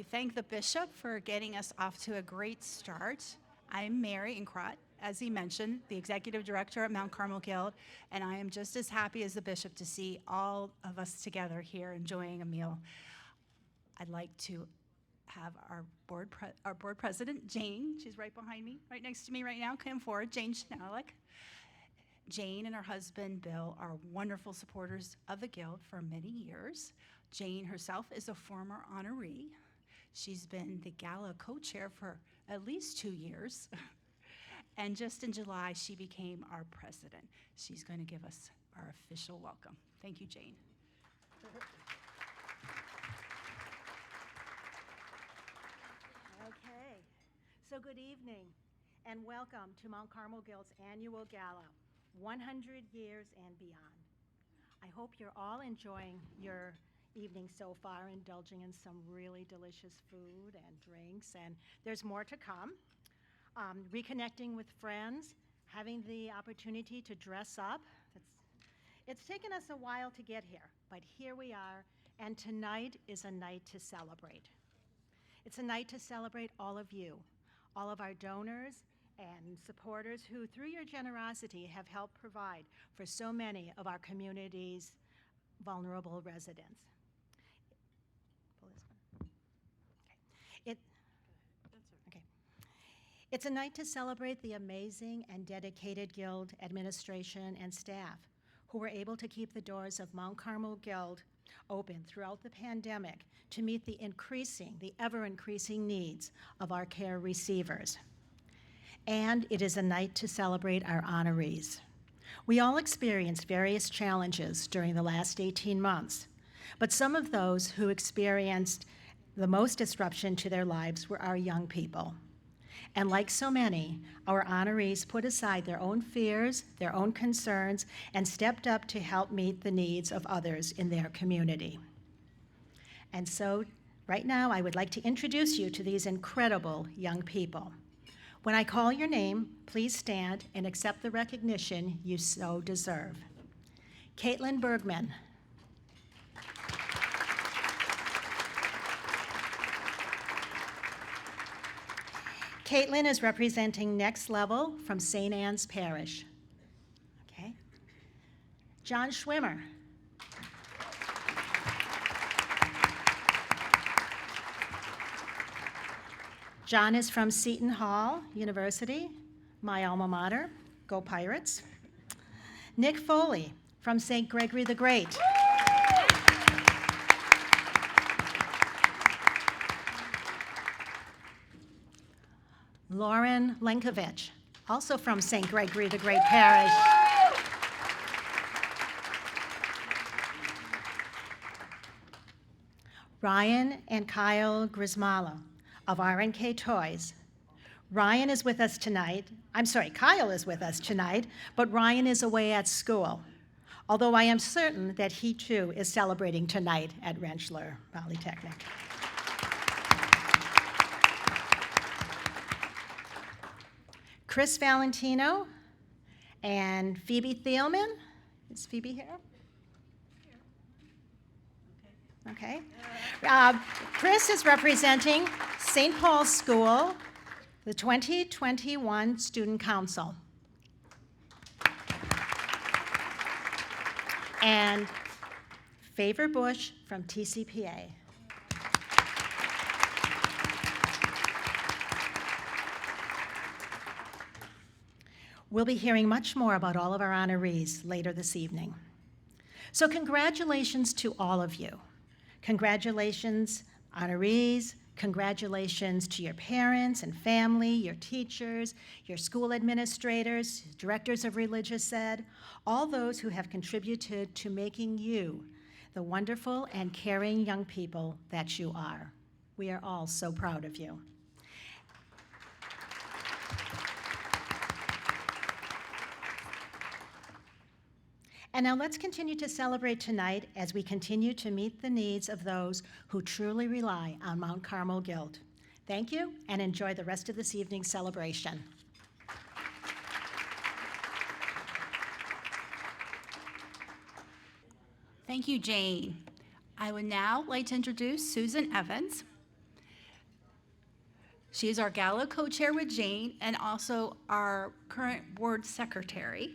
We thank the bishop for getting us off to a great start. I'm Mary Incrott, as he mentioned, the executive director at Mount Carmel Guild, and I am just as happy as the bishop to see all of us together here enjoying a meal. I'd like to have our board president, Jane. She's right behind me, right next to me right now. Come forward, Jane Schnalek. Jane and her husband, Bill, are wonderful supporters of the Guild for many years. Jane herself is a former honoree. She's been the Gala co-chair for at least 2 years. And just in July, she became our president. She's going to give us our official welcome. Thank you, Jane. Okay, so good evening and welcome to Mount Carmel Guild's annual gala, 100 years and beyond. I hope you're all enjoying your evening so far, indulging in some really delicious food and drinks, and there's more to come. Reconnecting with friends, having the opportunity to dress up. It's taken us a while to get here, but here we are, and tonight is a night to celebrate. It's a night to celebrate all of you, all of our donors and supporters who, through your generosity, have helped provide for so many of our community's vulnerable residents. It's a night to celebrate the amazing and dedicated Guild administration and staff who were able to keep the doors of Mount Carmel Guild open throughout the pandemic to meet the ever-increasing needs of our care receivers. And it is a night to celebrate our honorees. We all experienced various challenges during the last 18 months, but some of those who experienced the most disruption to their lives were our young people. And like so many, our honorees put aside their own fears, their own concerns, and stepped up to help meet the needs of others in their community. And so, right now, I would like to introduce you to these incredible young people. When I call your name, please stand and accept the recognition you so deserve. Caitlin Bergman. Caitlin is representing Next Level from St. Anne's Parish. Okay. John Schwimmer. John is from Seton Hall University, my alma mater. Go Pirates. Nick Foley from St. Gregory the Great. Lauren Lenkovich, also from St. Gregory the Great Parish. Ryan and Kyle Grismala of R&K Toys. Kyle is with us tonight, but Ryan is away at school, although I am certain that he too is celebrating tonight at Rentschler Polytechnic. Chris Valentino and Phoebe Thielman. Is Phoebe here? Okay. Chris is representing St. Paul's School, the 2021 Student Council. And Favor Bush from TCPA. We'll be hearing much more about all of our honorees later this evening. So congratulations to all of you. Congratulations, honorees. Congratulations to your parents and family, your teachers, your school administrators, directors of religious ed, all those who have contributed to making you the wonderful and caring young people that you are. We are all so proud of you. And now let's continue to celebrate tonight as we continue to meet the needs of those who truly rely on Mount Carmel Guild. Thank you, and enjoy the rest of this evening's celebration. Thank you, Jane. I would now like to introduce Susan Evans. She is our Gala co-chair with Jane and also our current board secretary.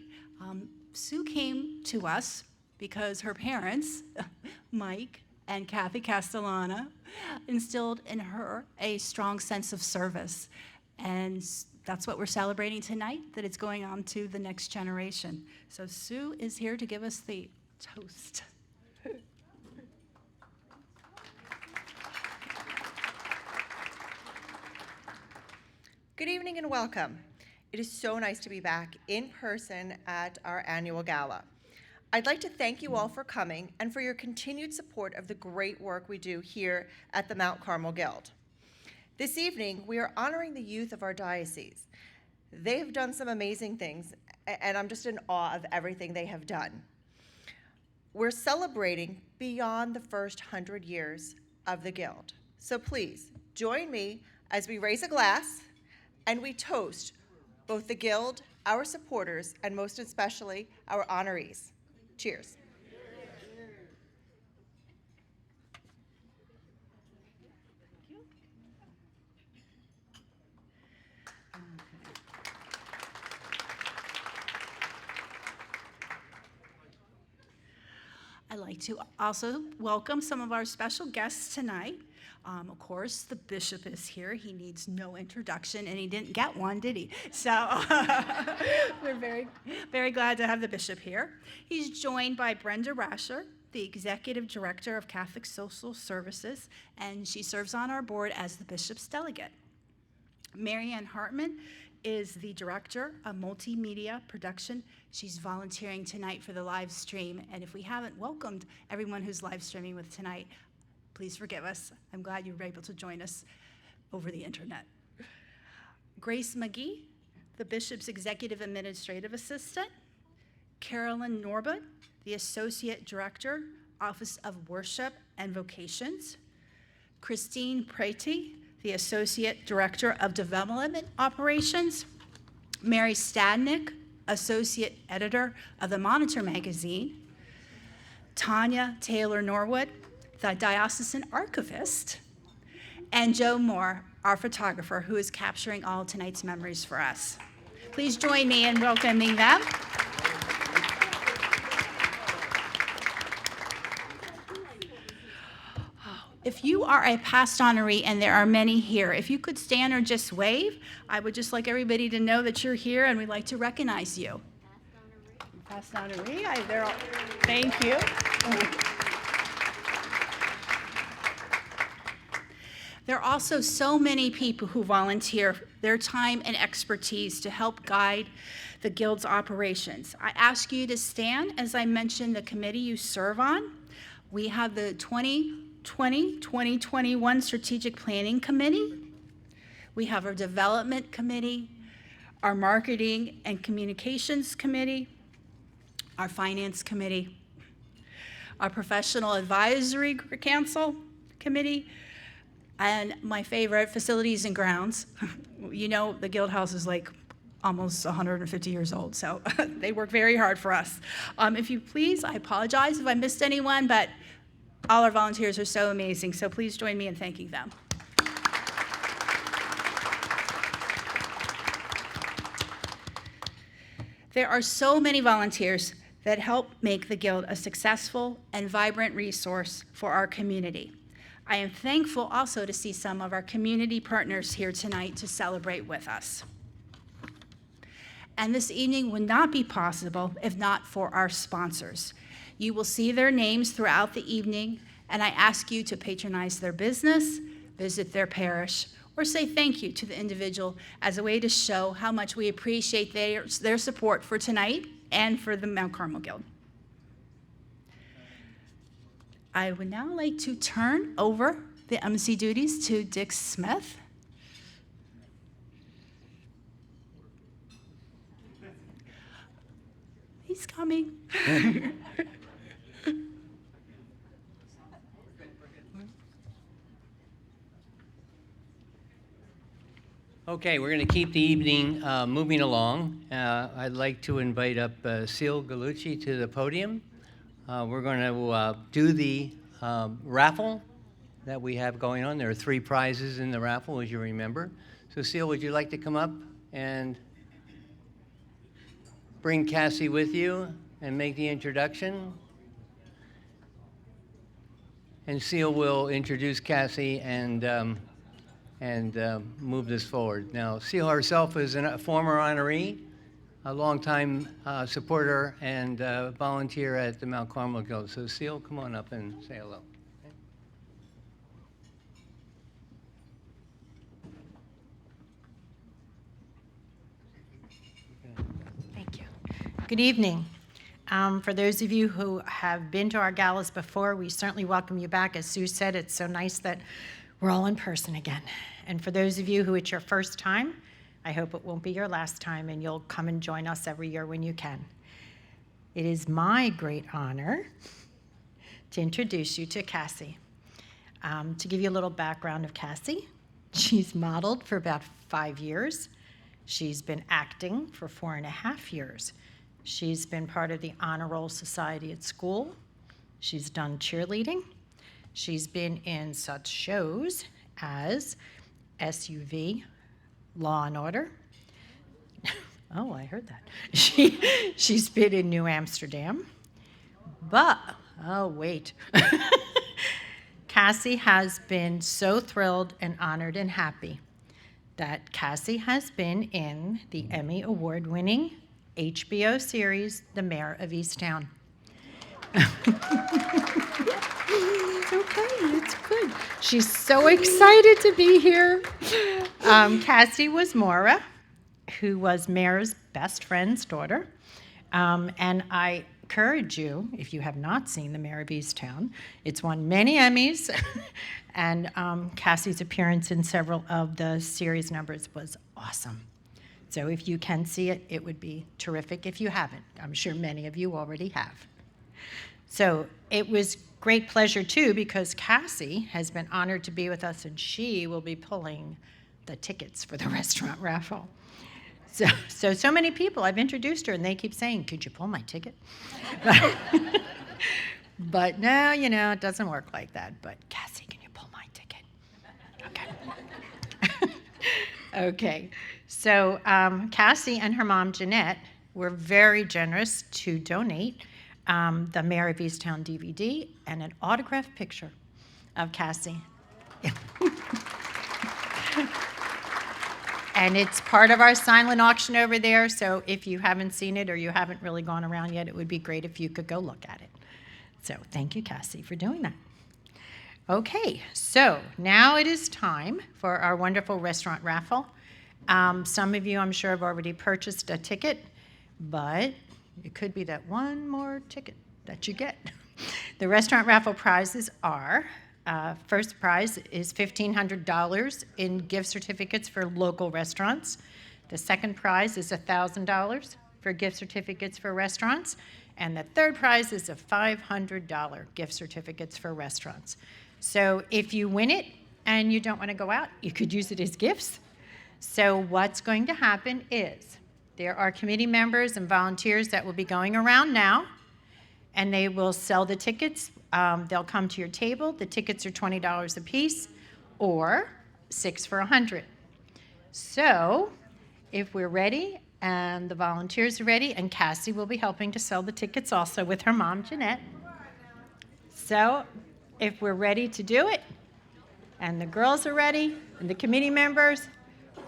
Sue came to us because her parents, Mike and Kathy Castellana, instilled in her a strong sense of service. And that's what we're celebrating tonight, that it's going on to the next generation. So Sue is here to give us the toast. Good evening and welcome. It is so nice to be back in person at our annual gala. I'd like to thank you all for coming and for your continued support of the great work we do here at the Mount Carmel Guild. This evening, we are honoring the youth of our diocese. They have done some amazing things, and I'm just in awe of everything they have done. We're celebrating beyond the first 100 years of the Guild. So please, join me as we raise a glass and we toast both the Guild, our supporters, and most especially our honorees. Cheers. I'd like to also welcome some of our special guests tonight. Of course, the bishop is here. He needs no introduction, and he didn't get one, did he? So we're very, very glad to have the bishop here. He's joined by Brenda Rasher, the Executive Director of Catholic Social Services, and she serves on our board as the bishop's delegate. Marianne Hartman is the Director of Multimedia Production. She's volunteering tonight for the live stream, and if we haven't welcomed everyone who's live streaming with tonight, please forgive us. I'm glad you were able to join us over the internet. Grace McGee, the Bishop's Executive Administrative Assistant. Carolyn Norbut, the Associate Director, Office of Worship and Vocations. Christine Preti, the Associate Director of Development Operations. Mary Stadnick, Associate Editor of the Monitor magazine. Tanya Taylor Norwood, the Diocesan Archivist, and Joe Moore, our photographer, who is capturing all tonight's memories for us. Please join me in welcoming them. If you are a past honoree, and there are many here, if you could stand or just wave, I would just like everybody to know that you're here and we'd like to recognize you. Past honoree, thank you. There are also so many people who volunteer their time and expertise to help guide the Guild's operations. I ask you to stand as I mention the committee you serve on. We have the 2020-2021 Strategic Planning Committee. We have our Development Committee, our Marketing and Communications Committee, our Finance Committee, our Professional Advisory Council Committee, and my favorite, Facilities and Grounds. You know, the Guild House is like almost 150 years old, so they work very hard for us. If you please, I apologize if I missed anyone, but all our volunteers are so amazing, so please join me in thanking them. There are so many volunteers that help make the Guild a successful and vibrant resource for our community. I am thankful also to see some of our community partners here tonight to celebrate with us. And this evening would not be possible if not for our sponsors. You will see their names throughout the evening, and I ask you to patronize their business, visit their parish, or say thank you to the individual as a way to show how much we appreciate their support for tonight and for the Mount Carmel Guild. I would now like to turn over the MC duties to Dick Smith. He's coming. Okay, we're going to keep the evening moving along. I'd like to invite up Seal Gallucci to the podium. We're going to do the raffle that we have going on. There are 3 prizes in the raffle, as you remember. So Seal, would you like to come up and bring Cassie with you and make the introduction? And Seal will introduce Cassie and move this forward. Now, Seal herself is a former honoree, a longtime supporter and volunteer at the Mount Carmel Guild. So Seal, come on up and say hello. Thank you. Good evening. For those of you who have been to our galas before, we certainly welcome you back. As Sue said, it's so nice that we're all in person again. And for those of you who it's your first time, I hope it won't be your last time and you'll come and join us every year when you can. It is my great honor to introduce you to Cassie. To give you a little background of Cassie, she's modeled for about 5 years. She's been acting for 4.5 years. She's been part of the Honor Roll Society at school. She's done cheerleading. She's been in such shows as SUV, Law and Order. Oh, I heard that. She's been in New Amsterdam. But, oh, wait. Cassie has been so thrilled and honored and happy that Cassie has been in the Emmy Award-winning HBO series, The Mayor of Easttown. Okay, it's good. She's so excited to be here. Cassie was Maura, who was Mayor's best friend's daughter. And I encourage you, if you have not seen The Mayor of Easttown, it's won many Emmys. And Cassie's appearance in several of the series numbers was awesome. So if you can see it, it would be terrific. If you haven't, I'm sure many of you already have. So it was great pleasure, too, because Cassie has been honored to be with us, and she will be pulling the tickets for the restaurant raffle. So many people, I've introduced her, and they keep saying, could you pull my ticket? But no, it doesn't work like that. But Cassie, can you pull my ticket? Okay. Okay. So Cassie and her mom, Jeanette, were very generous to donate the Mayor of Easttown DVD and an autographed picture of Cassie. And it's part of our silent auction over there, so if you haven't seen it or you haven't really gone around yet, it would be great if you could go look at it. So thank you, Cassie, for doing that. Okay, so now it is time for our wonderful restaurant raffle. Some of you, I'm sure, have already purchased a ticket, but it could be that one more ticket that you get. The restaurant raffle prizes are, first prize is $1,500 in gift certificates for local restaurants. The second prize is $1,000 for gift certificates for restaurants. And the third prize is a $500 gift certificates for restaurants. So if you win it and you don't want to go out, you could use it as gifts. So what's going to happen is there are committee members and volunteers that will be going around now, and they will sell the tickets. They'll come to your table. The tickets are $20 a piece, or 6 for $100. So if we're ready and the volunteers are ready, and Cassie will be helping to sell the tickets also with her mom, Jeanette. So if we're ready to do it, and the girls are ready, and the committee members,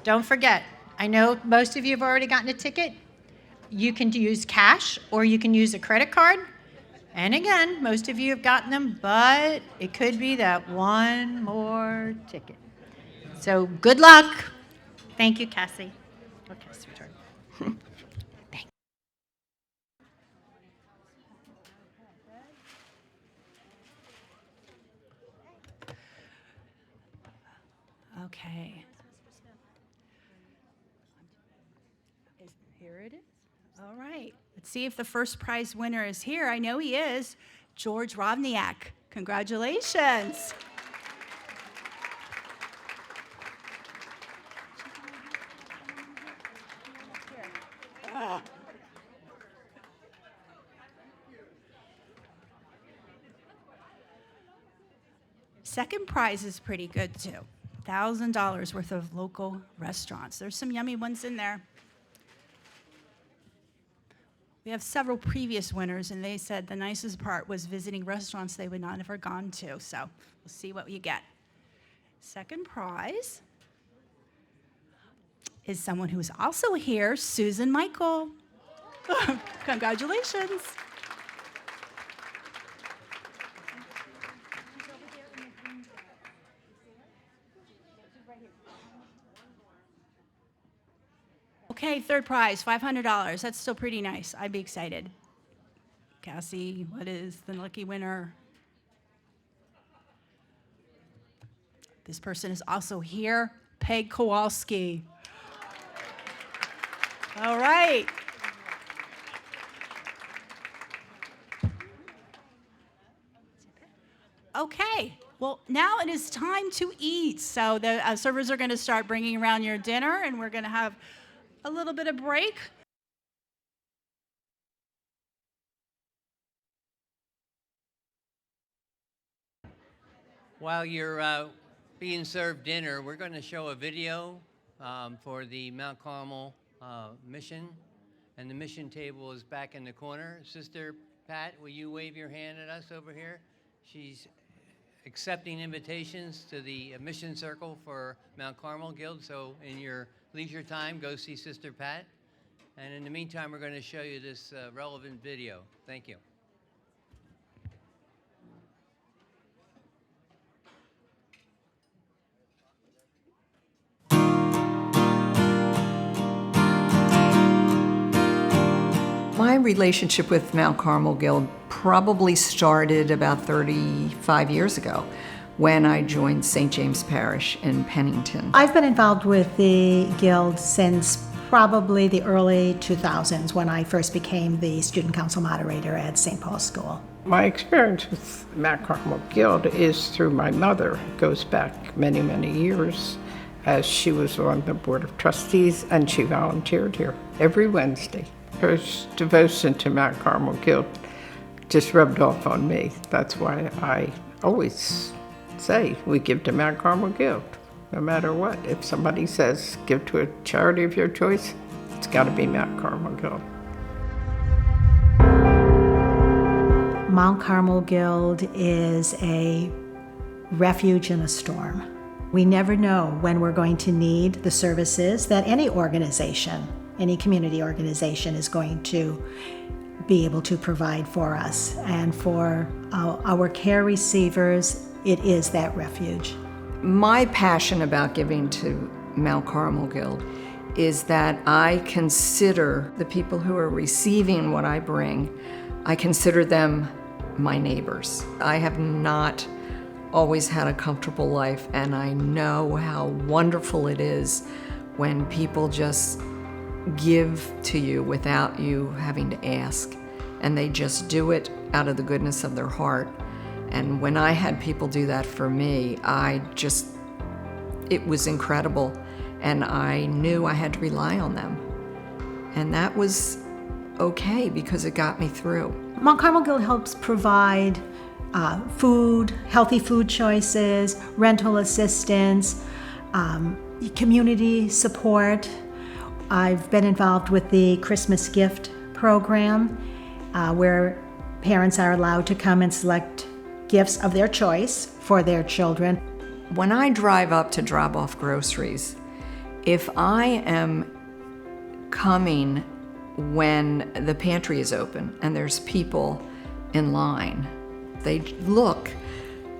don't forget, I know most of you have already gotten a ticket. You can use cash or you can use a credit card. And again, most of you have gotten them, but it could be that one more ticket. So good luck. Thank you, Cassie. Okay, sweetheart. Thank you. Okay. Here it is. All right. Let's see if the first prize winner is here. I know he is. George Rovniak. Congratulations. Second prize is pretty good too. $1,000 worth of local restaurants. There's some yummy ones in there. We have several previous winners, and they said the nicest part was visiting restaurants they would not have ever gone to. So we'll see what you get. Second prize is someone who's also here, Susan Michael. Congratulations. Okay, third prize, $500. That's still pretty nice. I'd be excited. Cassie, what is the lucky winner? This person is also here, Peg Kowalski. All right. Okay, well, now it is time to eat. So the servers are going to start bringing around your dinner, and we're going to have a little bit of break. While you're being served dinner, we're going to show a video for the Mount Carmel mission, and the mission table is back in the corner. Sister Pat, will you wave your hand at us over here? She's accepting invitations to the mission circle for Mount Carmel Guild, so in your leisure time, go see Sister Pat. And in the meantime, we're going to show you this relevant video. Thank you. My relationship with Mount Carmel Guild probably started about 35 years ago when I joined St. James Parish in Pennington. I've been involved with the Guild since probably the early 2000s when I first became the student council moderator at St. Paul's School. My experience with Mount Carmel Guild is through my mother. It goes back many, many years, as she was on the Board of Trustees and she volunteered here every Wednesday. Her devotion to Mount Carmel Guild just rubbed off on me. That's why I always say we give to Mount Carmel Guild, no matter what. If somebody says give to a charity of your choice, it's got to be Mount Carmel Guild. Mount Carmel Guild is a refuge in a storm. We never know when we're going to need the services that any organization, any community organization is going to be able to provide for us. And for our care receivers, it is that refuge. My passion about giving to Mount Carmel Guild is that I consider the people who are receiving what I bring, I consider them my neighbors. I have not always had a comfortable life, and I know how wonderful it is when people just give to you without you having to ask, and they just do it out of the goodness of their heart. And when I had people do that for me, it was incredible, and I knew I had to rely on them. And that was okay because it got me through. Mount Carmel Guild helps provide food, healthy food choices, rental assistance, community support. I've been involved with the Christmas gift program, where parents are allowed to come and select gifts of their choice for their children. When I drive up to drop off groceries, if I am coming when the pantry is open and there's people in line, they look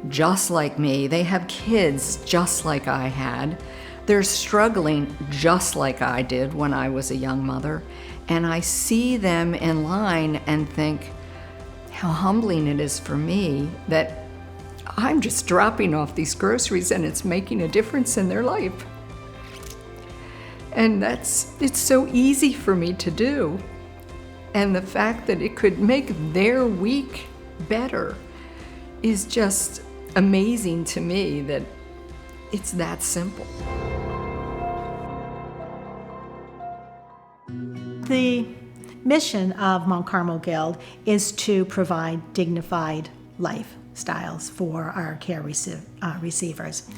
just like me. They have kids just like I had. They're struggling just like I did when I was a young mother. And I see them in line and think how humbling it is for me that I'm just dropping off these groceries and it's making a difference in their life. And it's so easy for me to do. And the fact that it could make their week better is just amazing to me that it's that simple. The mission of Mount Carmel Guild is to provide dignified lifestyles for our care receivers.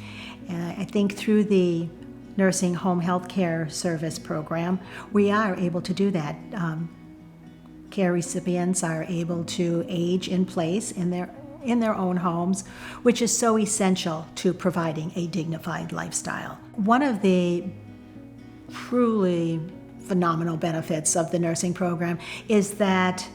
And I think through the nursing home health care service program, we are able to do that. Care recipients are able to age in place in their own homes, which is so essential to providing a dignified lifestyle. One of the truly phenomenal benefits of the nursing program is that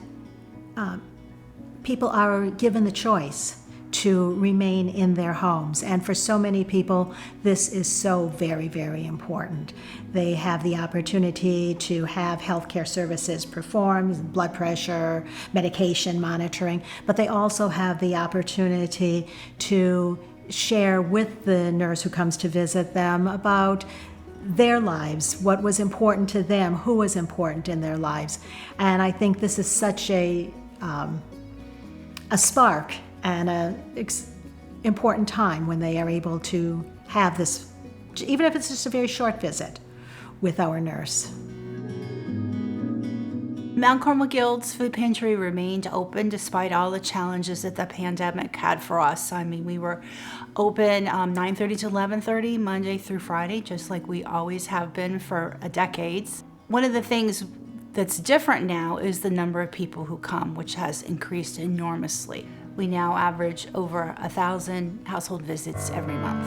people are given the choice to remain in their homes. And for so many people, this is so very, very important. They have the opportunity to have healthcare services performed, blood pressure, medication monitoring, but they also have the opportunity to share with the nurse who comes to visit them about their lives, what was important to them, who was important in their lives. And I think this is such a spark and an important time when they are able to have this, even if it's just a very short visit with our nurse. Mount Carmel Guild's food pantry remained open despite all the challenges that the pandemic had for us. I mean, we were open 9:30 to 11:30, Monday through Friday, just like we always have been for decades. One of the things that's different now is the number of people who come, which has increased enormously. We now average over 1,000 household visits every month.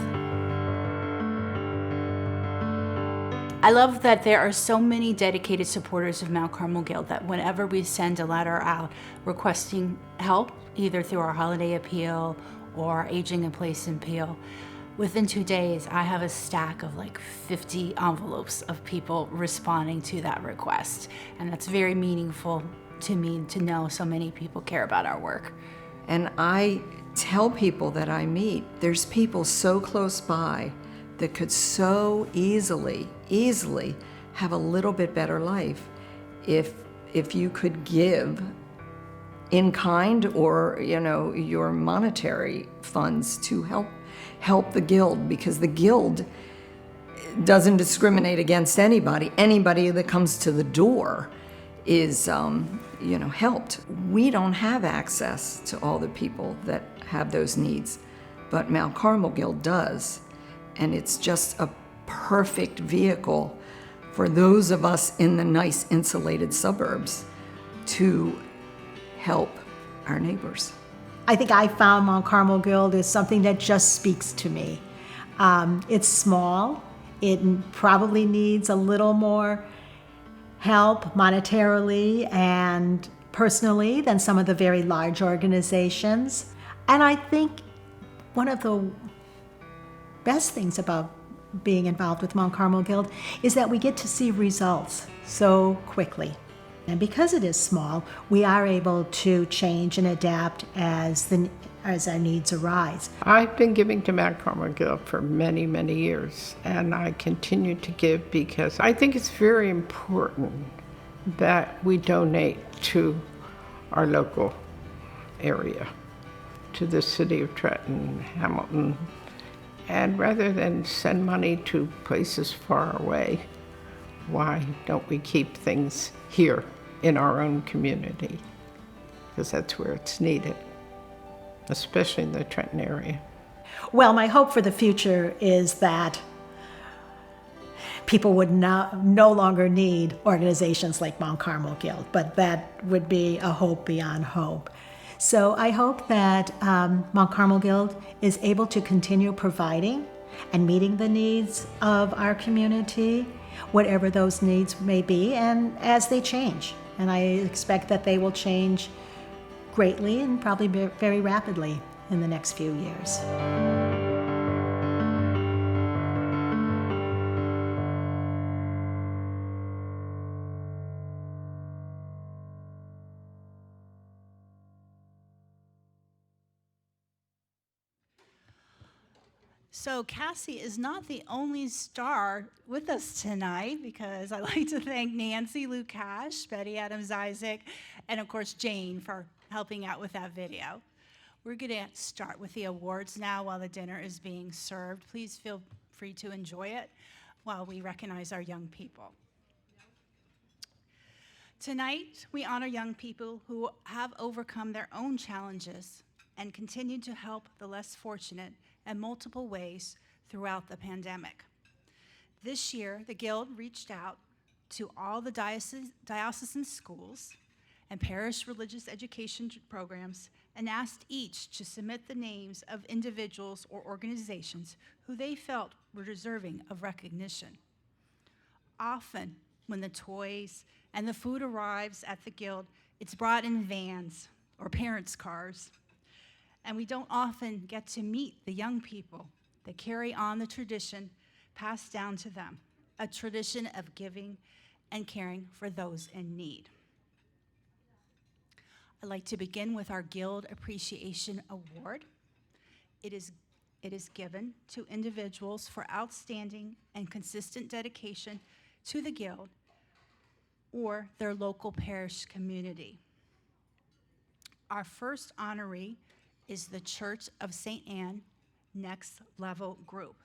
I love that there are so many dedicated supporters of Mount Carmel Guild that whenever we send a letter out requesting help, either through our holiday appeal or aging in place appeal, within 2 days, I have a stack of like 50 envelopes of people responding to that request. And that's very meaningful to me to know so many people care about our work. And I tell people that I meet, there's people so close by that could so easily have a little bit better life if you could give in kind or, your monetary funds to help the Guild, because the Guild doesn't discriminate against anybody. Anybody that comes to the door is helped. We don't have access to all the people that have those needs, but Mount Carmel Guild does. And it's just a perfect vehicle for those of us in the nice insulated suburbs to help our neighbors. I think I found Mount Carmel Guild is something that just speaks to me. It's small. It probably needs a little more help monetarily and personally than some of the very large organizations. And I think one of the best things about being involved with Mount Carmel Guild is that we get to see results so quickly. And because it is small, we are able to change and adapt as our needs arise. I've been giving to Mount Carmel Guild for many, many years, and I continue to give because I think it's very important that we donate to our local area, to the city of Trenton, Hamilton, and rather than send money to places far away, why don't we keep things here in our own community? Because that's where it's needed, especially in the Trenton area. Well, my hope for the future is that people would no longer need organizations like Mount Carmel Guild, but that would be a hope beyond hope. So I hope that Mount Carmel Guild is able to continue providing and meeting the needs of our community, whatever those needs may be, and as they change. And I expect that they will change greatly and probably very rapidly in the next few years. So Cassie is not the only star with us tonight, because I'd like to thank Nancy Lukash, Betty Adams-Isaac, and of course Jane for helping out with that video. We're going to start with the awards now while the dinner is being served. Please feel free to enjoy it while we recognize our young people. Tonight, we honor young people who have overcome their own challenges and continue to help the less fortunate in multiple ways throughout the pandemic. This year, the Guild reached out to all the diocesan schools and parish religious education programs and asked each to submit the names of individuals or organizations who they felt were deserving of recognition. Often, when the toys and the food arrives at the Guild, it's brought in vans or parents' cars. And we don't often get to meet the young people that carry on the tradition passed down to them, a tradition of giving and caring for those in need. I'd like to begin with our Guild Appreciation Award. It is given to individuals for outstanding and consistent dedication to the Guild or their local parish community. Our first honoree is the Church of St. Anne Next Level Group.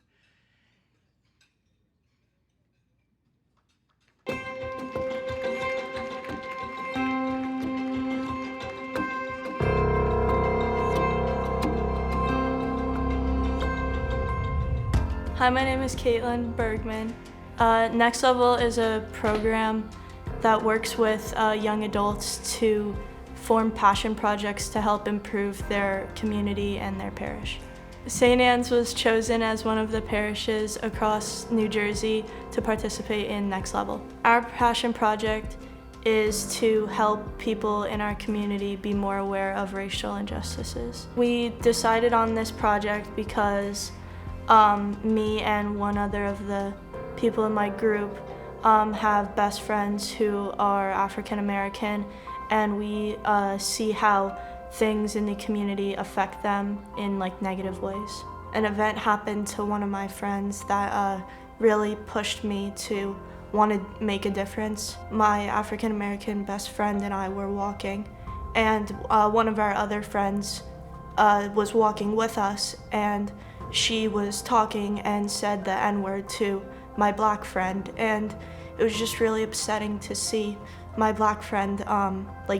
Hi, my name is Caitlin Bergman. Next Level is a program that works with young adults to form passion projects to help improve their community and their parish. St. Anne's was chosen as one of the parishes across New Jersey to participate in Next Level. Our passion project is to help people in our community be more aware of racial injustices. We decided on this project because me and one other of the people in my group have best friends who are African American, and we see how things in the community affect them in negative ways. An event happened to one of my friends that really pushed me to want to make a difference. My African American best friend and I were walking, and one of our other friends was walking with us, and she was talking and said the N-word to my black friend, and it was just really upsetting to see my black friend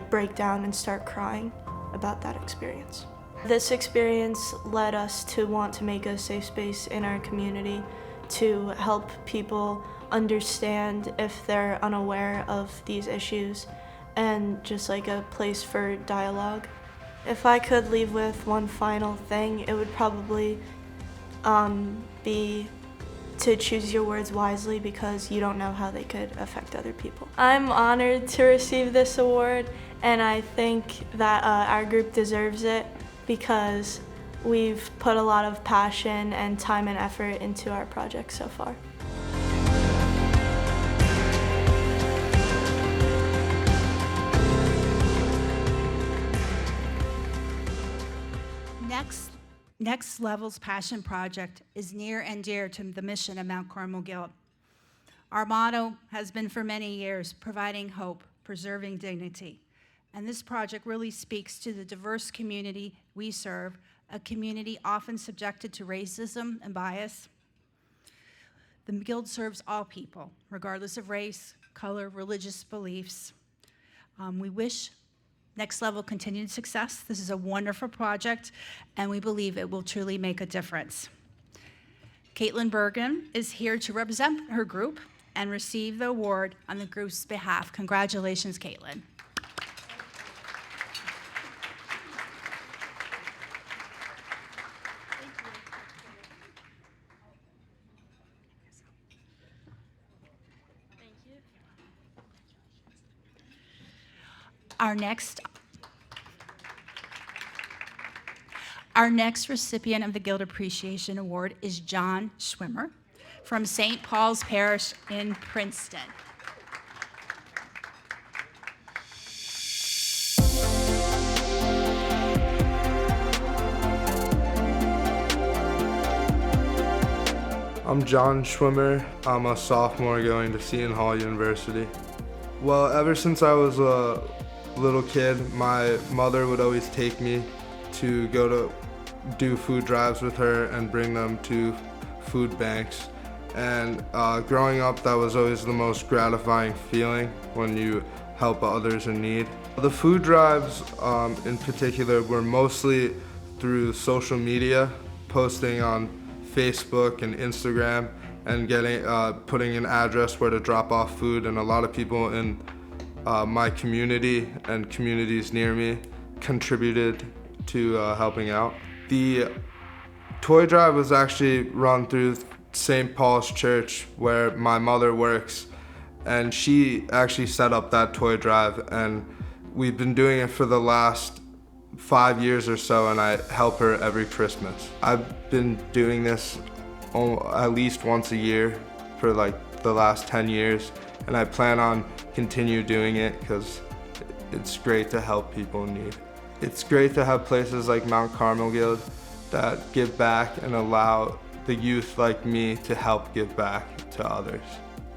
break down and start crying about that experience. This experience led us to want to make a safe space in our community to help people understand if they're unaware of these issues, and just a place for dialogue. If I could leave with one final thing, it would probably be to choose your words wisely, because you don't know how they could affect other people. I'm honored to receive this award, and I think that our group deserves it because we've put a lot of passion and time and effort into our project so far. Next Level's passion project is near and dear to the mission of Mount Carmel Guild. Our motto has been for many years, providing hope, preserving dignity. And this project really speaks to the diverse community we serve, a community often subjected to racism and bias. The Guild serves all people, regardless of race, color, religious beliefs. We wish Next Level continued success. This is a wonderful project, and we believe it will truly make a difference. Caitlin Bergen is here to represent her group and receive the award on the group's behalf. Congratulations, Caitlin. Our next recipient of the Guild Appreciation Award is John Schwimmer from St. Paul's Parish in Princeton. I'm John Schwimmer. I'm a sophomore going to Seton Hall University. Well, ever since I was a little kid, my mother would always take me to go to do food drives with her and bring them to food banks. And growing up, that was always the most gratifying feeling when you help others in need. The food drives in particular were mostly through social media, posting on Facebook and Instagram and putting an address where to drop off food, and a lot of people in my community and communities near me contributed to helping out. The toy drive was actually run through St. Paul's Church, where my mother works, and she actually set up that toy drive, and we've been doing it for the last 5 years or so, and I help her every Christmas. I've been doing this at least once a year for like the last 10 years, and I plan on continue doing it because it's great to help people in need. It's great to have places like Mount Carmel Guild that give back and allow the youth like me to help give back to others.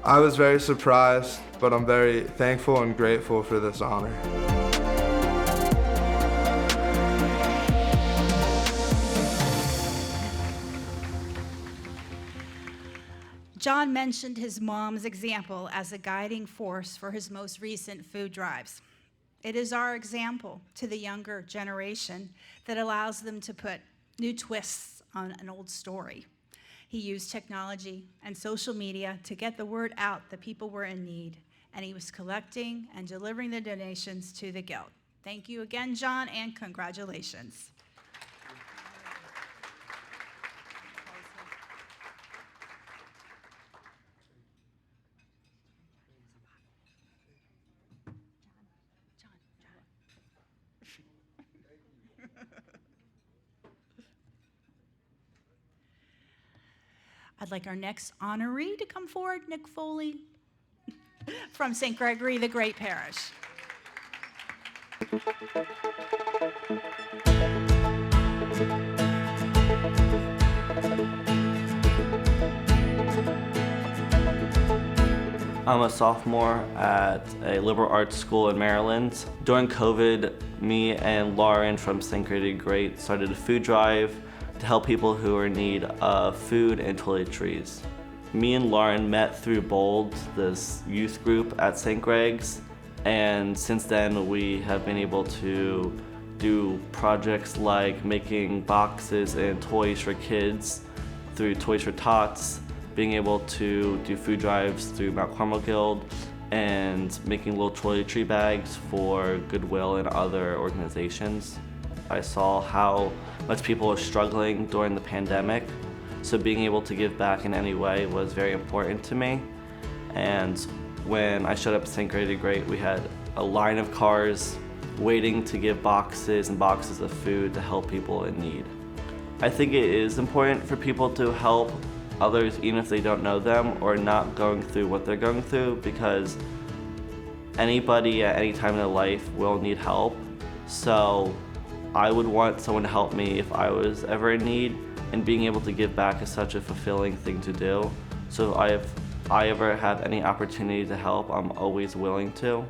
I was very surprised, but I'm very thankful and grateful for this honor. John mentioned his mom's example as a guiding force for his most recent food drives. It is our example to the younger generation that allows them to put new twists on an old story. He used technology and social media to get the word out that people were in need, and he was collecting and delivering the donations to the Guild. Thank you again, John, and congratulations. I'd like our next honoree to come forward, Nick Foley, from St. Gregory the Great Parish. I'm a sophomore at a liberal arts school in Maryland. During COVID, me and Lauren from St. Gregory the Great started a food drive to help people who are in need of food and toiletries. Me and Lauren met through BOLD, this youth group at St. Greg's, and since then we have been able to do projects like making boxes and toys for kids through Toys for Tots, being able to do food drives through Mount Carmel Guild, and making little toiletry bags for Goodwill and other organizations. I saw how much people were struggling during the pandemic, so being able to give back in any way was very important to me. And when I showed up at St. Gregory the Great, we had a line of cars waiting to give boxes and boxes of food to help people in need. I think it is important for people to help others even if they don't know them or not going through what they're going through, because anybody at any time in their life will need help. So I would want someone to help me if I was ever in need, and being able to give back is such a fulfilling thing to do. So if I ever have any opportunity to help, I'm always willing to.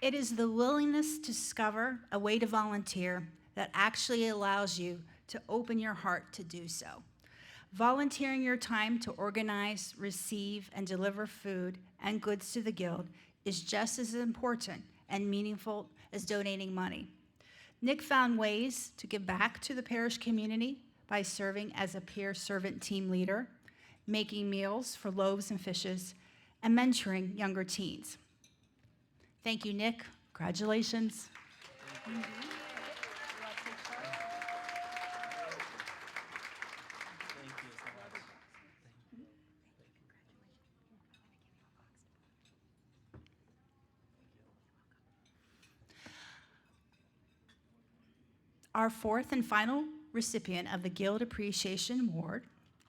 It is the willingness to discover a way to volunteer that actually allows you to open your heart to do so. Volunteering your time to organize, receive, and deliver food and goods to the Guild is just as important and meaningful as donating money. Nick found ways to give back to the parish community by serving as a peer servant team leader, making meals for loaves and fishes, and mentoring younger teens. Thank you, Nick. Congratulations. Our fourth and final recipient of the Guild Appreciation Award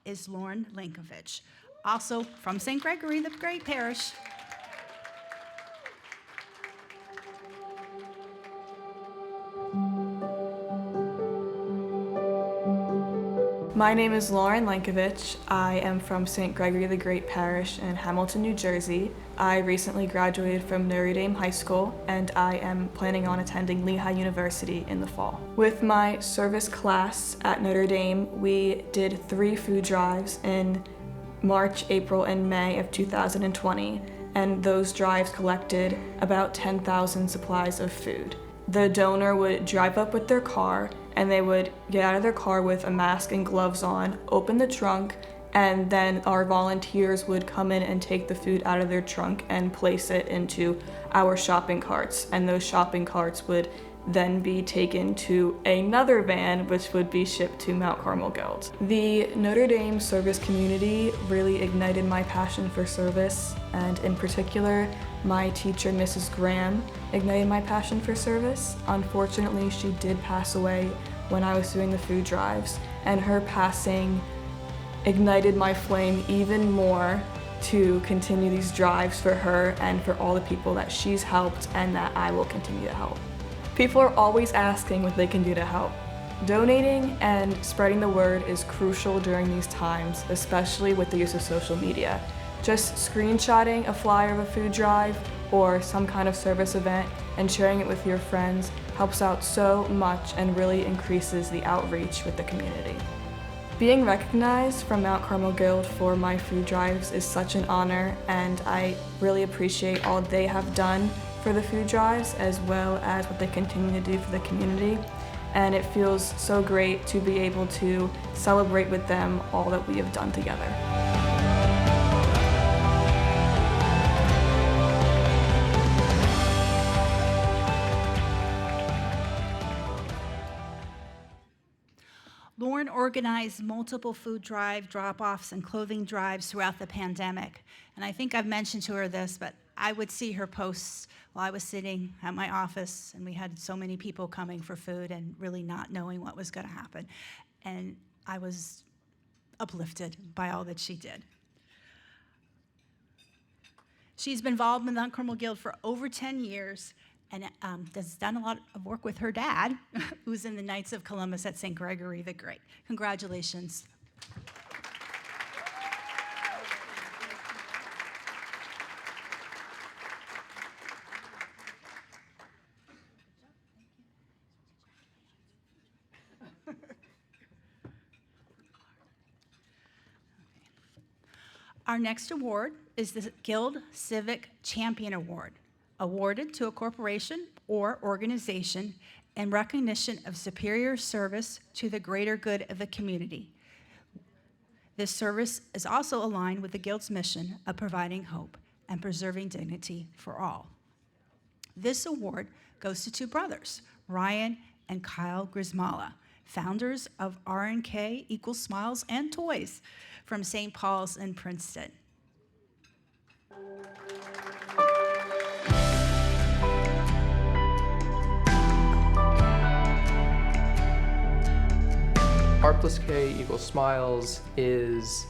is Lauren Linkovich, also from St. Gregory the Great Parish. My name is Lauren Lankovich. I am from St. Gregory the Great Parish in Hamilton, New Jersey. I recently graduated from Notre Dame High School, and I am planning on attending Lehigh University in the fall. With my service class at Notre Dame, we did 3 food drives in March, April, and May of 2020, and those drives collected about 10,000 supplies of food. The donor would drive up with their car, and they would get out of their car with a mask and gloves on, open the trunk, and then our volunteers would come in and take the food out of their trunk and place it into our shopping carts. And those shopping carts would then be taken to another van, which would be shipped to Mount Carmel Guild. The Notre Dame service community really ignited my passion for service, and in particular, my teacher, Mrs. Graham, ignited my passion for service. Unfortunately, she did pass away when I was doing the food drives, and her passing ignited my flame even more to continue these drives for her and for all the people that she's helped and that I will continue to help. People are always asking what they can do to help. Donating and spreading the word is crucial during these times, especially with the use of social media. Just screenshotting a flyer of a food drive or some kind of service event and sharing it with your friends helps out so much and really increases the outreach with the community. Being recognized from Mount Carmel Guild for my food drives is such an honor, and I really appreciate all they have done for the food drives as well as what they continue to do for the community. And it feels so great to be able to celebrate with them all that we have done together. Lauren organized multiple food drive drop-offs and clothing drives throughout the pandemic. And I think I've mentioned to her this, but I would see her posts while I was sitting at my office, and we had so many people coming for food and really not knowing what was going to happen. And I was uplifted by all that she did. She's been involved in the Mount Carmel Guild for over 10 years, and has done a lot of work with her dad, who's in the Knights of Columbus at St. Gregory the Great. Congratulations. Our next award is the Guild Civic Champion Award, awarded to a corporation or organization in recognition of superior service to the greater good of the community. This service is also aligned with the Guild's mission of providing hope and preserving dignity for all. This award goes to two brothers, Ryan and Kyle Grismala, founders of R&K Equals Smiles and Toys from St. Paul's in Princeton. R+K equals Smiles is,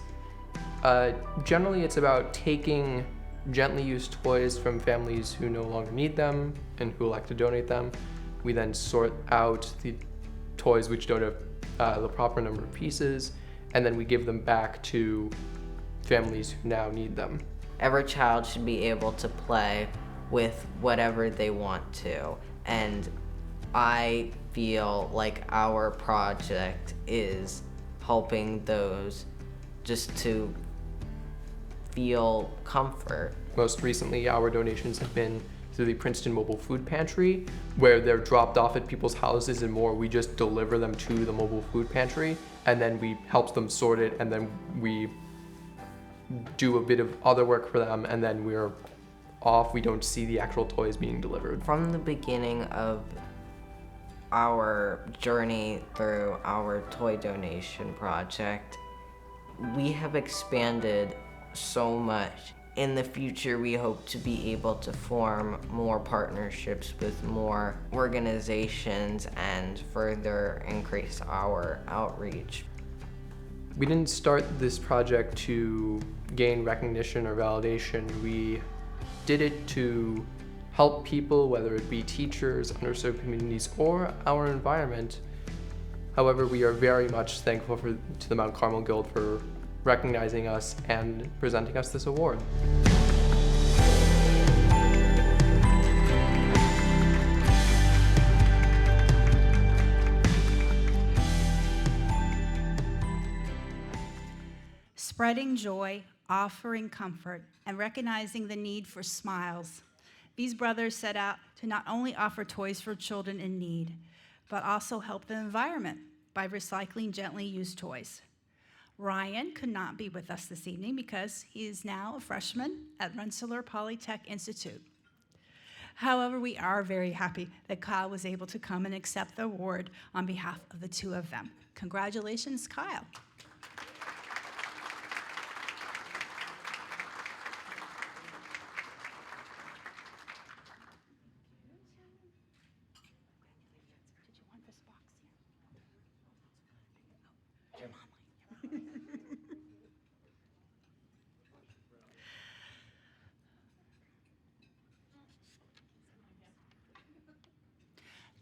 generally it's about taking gently used toys from families who no longer need them and who like to donate them. We then sort out the toys which don't have the proper number of pieces, and then we give them back to families who now need them. Every child should be able to play with whatever they want to, and I feel like our project is helping those just to feel comfort. Most recently, our donations have been through the Princeton Mobile Food Pantry, where they're dropped off at people's houses and more. We just deliver them to the mobile food pantry, and then we help them sort it, and then we do a bit of other work for them, and then we're off. We don't see the actual toys being delivered. From the beginning of our journey through our toy donation project, we have expanded so much. In the future, we hope to be able to form more partnerships with more organizations and further increase our outreach. We didn't start this project to gain recognition or validation. We did it to help people, whether it be teachers, underserved communities, or our environment. However, we are very much thankful to the Mount Carmel Guild for recognizing us and presenting us this award. Spreading joy offering comfort, and recognizing the need for smiles. These brothers set out to not only offer toys for children in need, but also help the environment by recycling gently used toys. Ryan could not be with us this evening because he is now a freshman at Rensselaer Polytech Institute. However, we are very happy that Kyle was able to come and accept the award on behalf of the two of them. Congratulations, Kyle.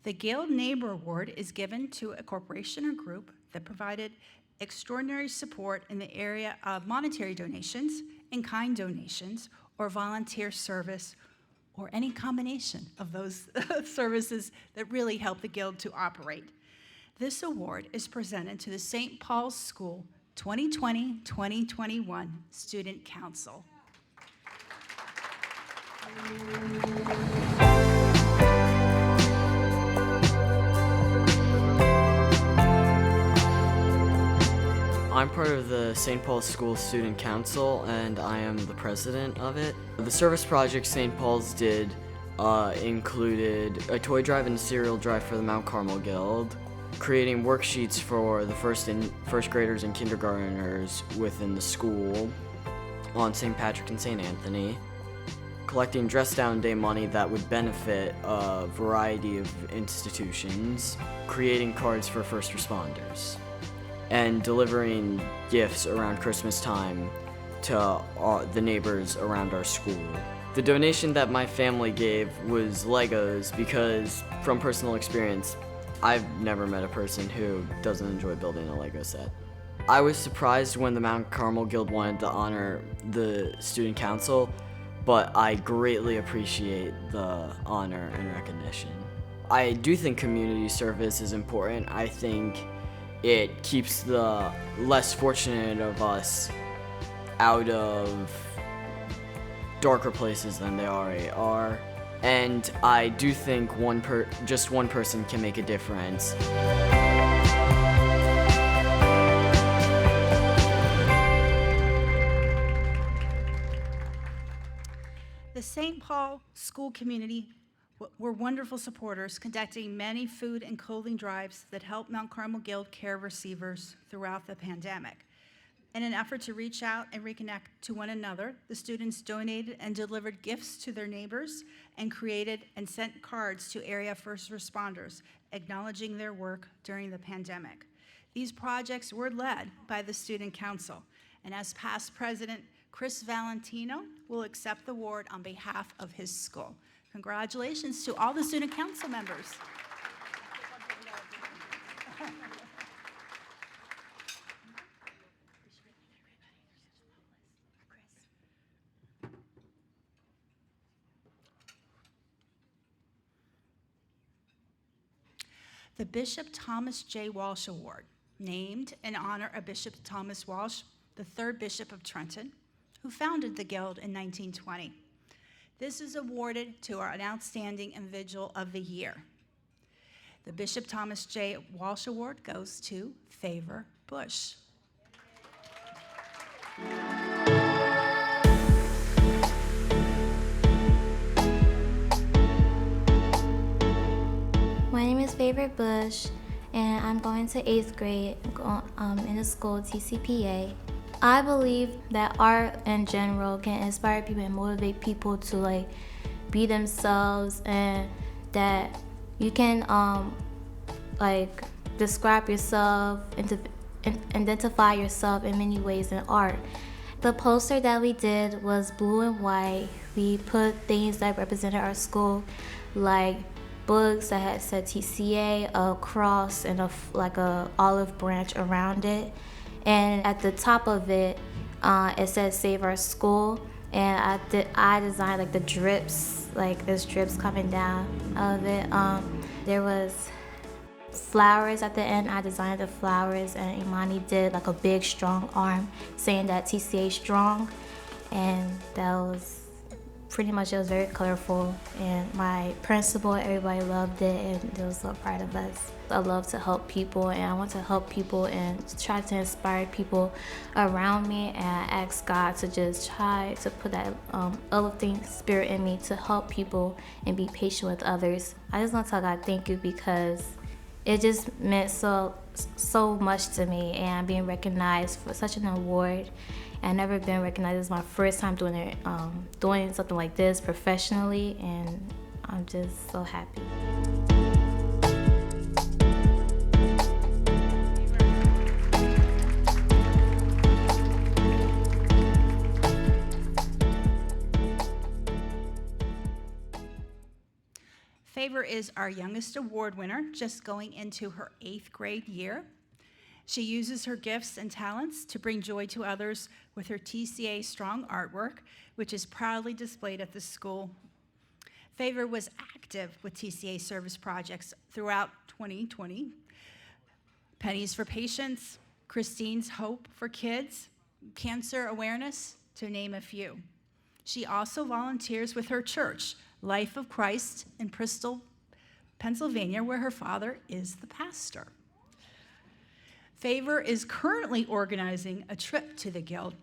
The Guild Neighbor Award is given to a corporation or group that provided extraordinary support in the area of monetary donations, in-kind donations, or volunteer service, or any combination of those services that really help the Guild to operate. This award is presented to the St. Paul's School 2020-2021 Student Council. I'm part of the St. Paul's School Student Council, and I am the president of it. The service projects St. Paul's did included a toy drive and a cereal drive for the Mount Carmel Guild, creating worksheets for the first graders and kindergartners within the school on St. Patrick and St. Anthony, collecting Dress Down Day money that would benefit a variety of institutions, creating cards for first responders, and delivering gifts around Christmas time to the neighbors around our school. The donation that my family gave was Legos because, from personal experience, I've never met a person who doesn't enjoy building a Lego set. I was surprised when the Mount Carmel Guild wanted to honor the student council, but I greatly appreciate the honor and recognition. I do think community service is important. I think it keeps the less fortunate of us out of darker places than they already are. And I do think just one person can make a difference. The St. Paul school community were wonderful supporters, conducting many food and clothing drives that helped Mount Carmel Guild care receivers throughout the pandemic. In an effort to reach out and reconnect to one another, the students donated and delivered gifts to their neighbors and created and sent cards to area first responders, acknowledging their work during the pandemic. These projects were led by the Student Council, and as past president, Chris Valentino will accept the award on behalf of his school. Congratulations to all the Student Council members. The Bishop Thomas J. Walsh Award, named in honor of Bishop Thomas Walsh, the third Bishop of Trenton, who founded the Guild in 1920. This is awarded to an outstanding individual of the year. The Bishop Thomas J. Walsh Award goes to Favor Bush. My name is Favor Bush, and I'm going to 8th grade in the school TCPA. I believe that art in general can inspire people and motivate people to be themselves, and that you can describe yourself and identify yourself in many ways in art. The poster that we did was blue and white. We put things that represented our school, like books that had said TCA, a cross, and a olive branch around it. And at the top of it, it said Save Our School. And I designed the drips, there's drips coming down out of it. There was flowers at the end. I designed the flowers, and Imani did like a big, strong arm saying that TCA strong. And that was pretty much, it was very colorful. And my principal, everybody loved it, and they were so proud of us. I love to help people, and I want to help people and try to inspire people around me. And I ask God to just try to put that uplifting spirit in me to help people and be patient with others. I just want to tell God thank you, because it just meant so much to me, and being recognized for such an award. I've never been recognized. It's my first time doing it, doing something like this professionally, and I'm just so happy. Favor is our youngest award winner, just going into her 8th grade year. She uses her gifts and talents to bring joy to others with her TCA Strong artwork, which is proudly displayed at the school. Favor was active with TCA service projects throughout 2020. Pennies for Patients, Christine's Hope for Kids, Cancer Awareness, to name a few. She also volunteers with her church, Life of Christ, in Bristol, Pennsylvania, where her father is the pastor. Favor is currently organizing a trip to the Guild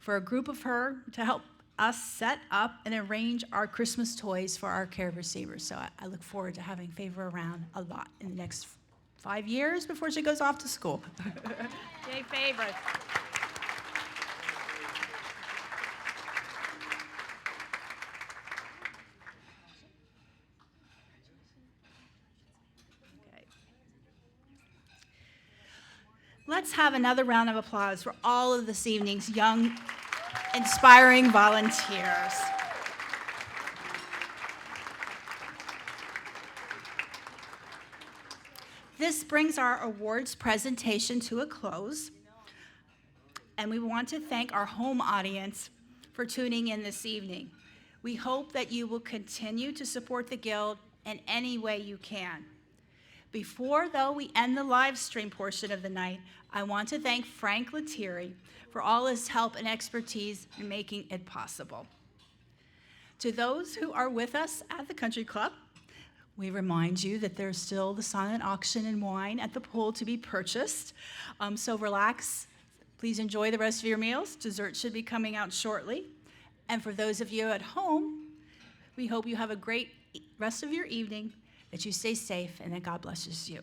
for a group of her to help us set up and arrange our Christmas toys for our care receivers. So I look forward to having Favor around a lot in the next 5 years before she goes off to school. Yay, Favor. Let's have another round of applause for all of this evening's young, inspiring volunteers. This brings our awards presentation to a close, and we want to thank our home audience for tuning in this evening. We hope that you will continue to support the Guild in any way you can. Before, though, we end the live stream portion of the night, I want to thank Frank Lettieri for all his help and expertise in making it possible. To those who are with us at the Country Club, we remind you that there's still the silent auction and wine at the pool to be purchased. So relax, please enjoy the rest of your meals. Dessert should be coming out shortly. And for those of you at home, we hope you have a great rest of your evening, that you stay safe, and that God blesses you.